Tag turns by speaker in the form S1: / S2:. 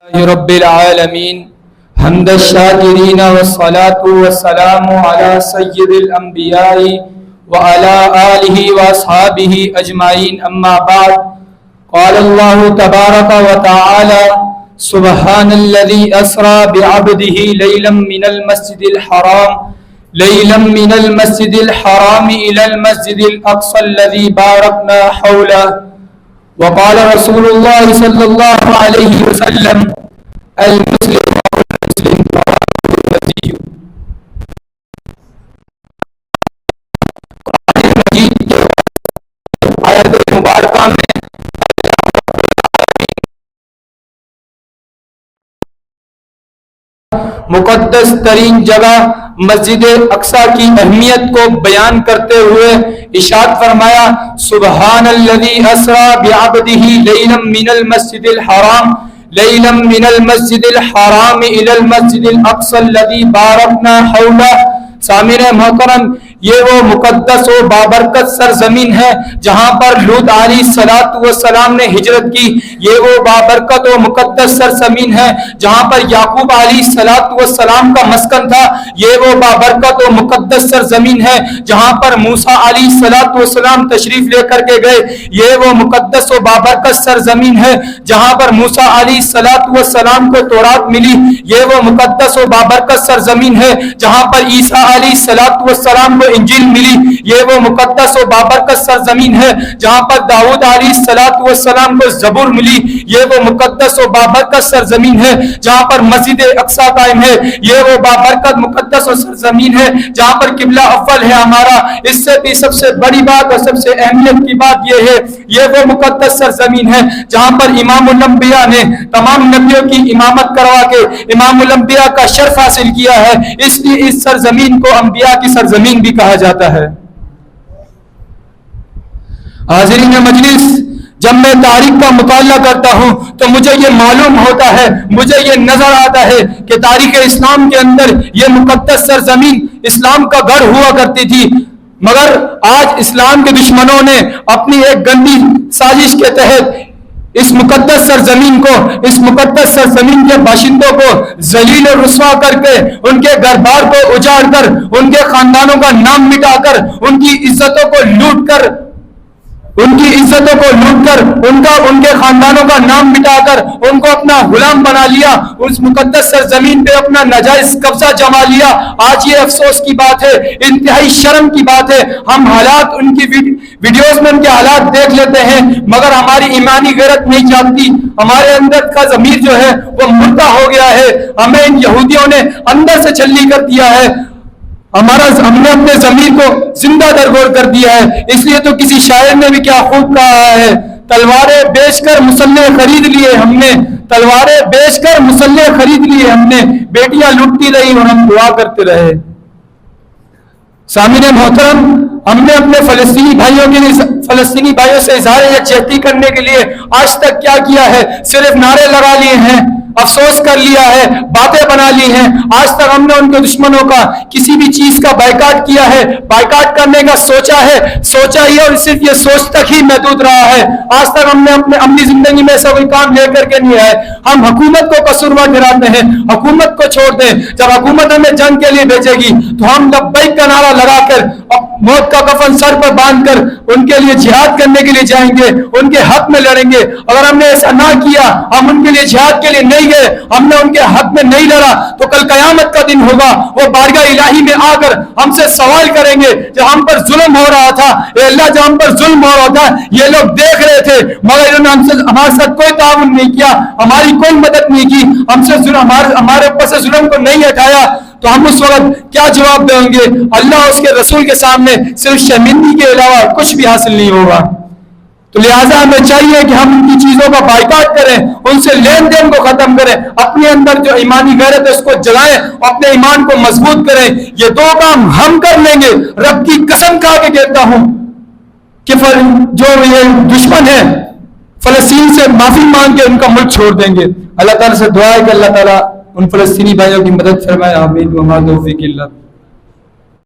S1: رب العالمین حمد الشاکرین والصلاة والسلام علی سید الانبیاء وعلی آلہ واصحابہ اجمعین اما بعد قال اللہ تبارک وتعالی سبحان الذی اسری بعبدہ لیلا من المسجد الحرام الى المسجد الاقصى الذي باركنا حوله وقال رسول الله صلى الله عليه وسلم المسلم والمسلم آیت مبارکہ میں مقدس ترین جگہ مسجد اقصی کی اہمیت کو بیان کرتے ہوئے ارشاد فرمایا سبحان الذی اسری بعبدہ لیلا من المسجد الحرام الى المسجد الاقصى الذي باركنا حوله. سامعین محترم، یہ وہ مقدس و بابرکت سرزمین ہے جہاں پر لوط علیہ السلام نے ہجرت کی. یہ وہ بابرکت و مقدس سرزمین ہے جہاں پر یعقوب علیہ السلام کا مسکن تھا. یہ وہ بابرکت و مقدس سرزمین ہے جہاں پر موسیٰ علیہ السلام تشریف لے کر کے گئے. یہ وہ مقدس و بابرکت سرزمین ہے جہاں پر موسیٰ علیہ السلام کو تورات ملی. یہ وہ مقدس و بابرکت سرزمین ہے جہاں پر عیسیٰ علیہ السلام کو انجیل ملی. یہ وہ مقدس و بابرکت سرزمین ہے جہاں پر داؤد علیہ السلام کو زبور ملی. یہ وہ مقدس و بابرکت سرزمین ہے جہاں پر مسجد اقصی قائم ہے. یہ وہ بابرکت مقدس و سرزمین ہے جہاں پر قبلہ اول ہے ہمارا. اس سے بھی سب سے بڑی بات اور سب سے اہمیت کی بات یہ ہے، یہ وہ مقدس سرزمین ہے جہاں پر امام الانبیاء نے تمام نبیوں کی امامت کروا کے امام الانبیاء کا شرف حاصل کیا ہے. اس لیے اس سرزمین کو انبیاء کی سرزمین بھی کہا جاتا ہے. حاضرین مجلس، جب میں تاریخ کا مطالعہ کرتا ہوں تو مجھے یہ معلوم ہوتا ہے، مجھے یہ نظر آتا ہے کہ تاریخ اسلام کے اندر یہ مقدس سرزمین اسلام کا گھر ہوا کرتی تھی. مگر آج اسلام کے دشمنوں نے اپنی ایک گندی سازش کے تحت اس مقدس سرزمین کو، اس مقدس سرزمین کے باشندوں کو ذلیل و رسوا کر کے، ان کے گھر بار کو اجاڑ کر، ان کے خاندانوں کا نام مٹا کر، ان کی عزتوں کو لوٹ کر، ان کے خاندانوں کا نام مٹا کر ان کو اپنا غلام بنا لیا. اس مقدس سرزمین پہ اپنا ناجائز قبضہ جما لیا. آج یہ افسوس کی بات ہے، انتہائی شرم کی بات ہے. ہم حالات ان کی ویڈیوز میں ان کے حالات دیکھ لیتے ہیں مگر ہماری ایمانی غیرت نہیں جاگتی. ہمارے اندر کا ضمیر جو ہے وہ مردہ ہو گیا ہے. ہمیں ان یہودیوں نے اندر سے چھلنی کر دیا ہے. ہم نے اپنے ضمیر کو زندہ درگور کر دیا ہے. اس لیے تو کسی شاعر نے بھی کیا خوب کہا ہے، تلواریں بیچ کر مسلح خرید لیے ہم نے، تلواریں بیچ کر مسلح خرید لیے ہم نے، بیٹیاں لٹتی رہی اور ہم دعا کرتے رہے. سامعین محترم، ہم نے اپنے فلسطینی بھائیوں سے اظہار یکجہتی کرنے کے لیے آج تک کیا کیا ہے؟ صرف نعرے لگا لیے ہیں، افسوس کر لیا ہے، باتیں بنا لی ہیں. آج تک ہم نے ان کے دشمنوں کا کسی بھی چیز کا بائیکاٹ کیا ہے، بائیکاٹ کرنے کا سوچا ہی اور صرف یہ سوچ تک ہی محدود رہا ہے. آج تک ہم نے اپنے عملی زندگی میں ایسا کوئی کام لے کر کے نہیں آئے. ہم حکومت کو قصوروار ٹھہراتے ہیں، حکومت کو چھوڑ دیں. جب حکومت ہمیں جنگ کے لیے بھیجے گی تو ہم لبیک کا نعرہ لگا کر، موت کا کفن سر پر باندھ کر ان کے لیے جہاد کرنے کے لیے جائیں گے، ان کے حق میں لڑیں گے. اگر ہم نے ایسا نہ کیا، ہم ان کے لیے جہاد کے لیے نہیں گئے، ہم نے ان کے حق میں نہیں لڑا، تو کل قیامت کا دن ہوگا، وہ بارگاہ الہی میں آ کر ہم سے سوال کریں گے جب ہم پر ظلم ہو رہا تھا، اے اللہ جب ہم پر ظلم ہو رہا تھا یہ لوگ دیکھ رہے تھے مگر انہوں نے ہمارے ساتھ کوئی تعاون نہیں کیا، ہماری کوئی مدد نہیں کی، ہمارے اوپر سے ظلم کو نہیں ہٹایا. تو ہم اس وقت کیا جواب دیں گے؟ اللہ اور اس کے رسول کے سامنے صرف شرمندگی کے علاوہ کچھ بھی حاصل نہیں ہوگا. تو لہٰذا ہمیں چاہیے کہ ہم ان کی چیزوں کا بائیکاٹ کریں، ان سے لین دین کو ختم کریں، اپنے اندر جو ایمانی غیرت ہے اس کو جلائیں، اپنے ایمان کو مضبوط کریں. یہ دو کام ہم کر لیں گے، رب کی قسم کھا کے کہتا ہوں کہ جو یہ دشمن ہے فلسطین سے معافی مانگ کے ان کا ملک چھوڑ دیں گے. اللہ تعالیٰ سے دعا ہے کہ اللہ تعالیٰ ان فلسطینی بھائیوں کی مدد فرمائے. آمین. وما توفیق الا باللہ.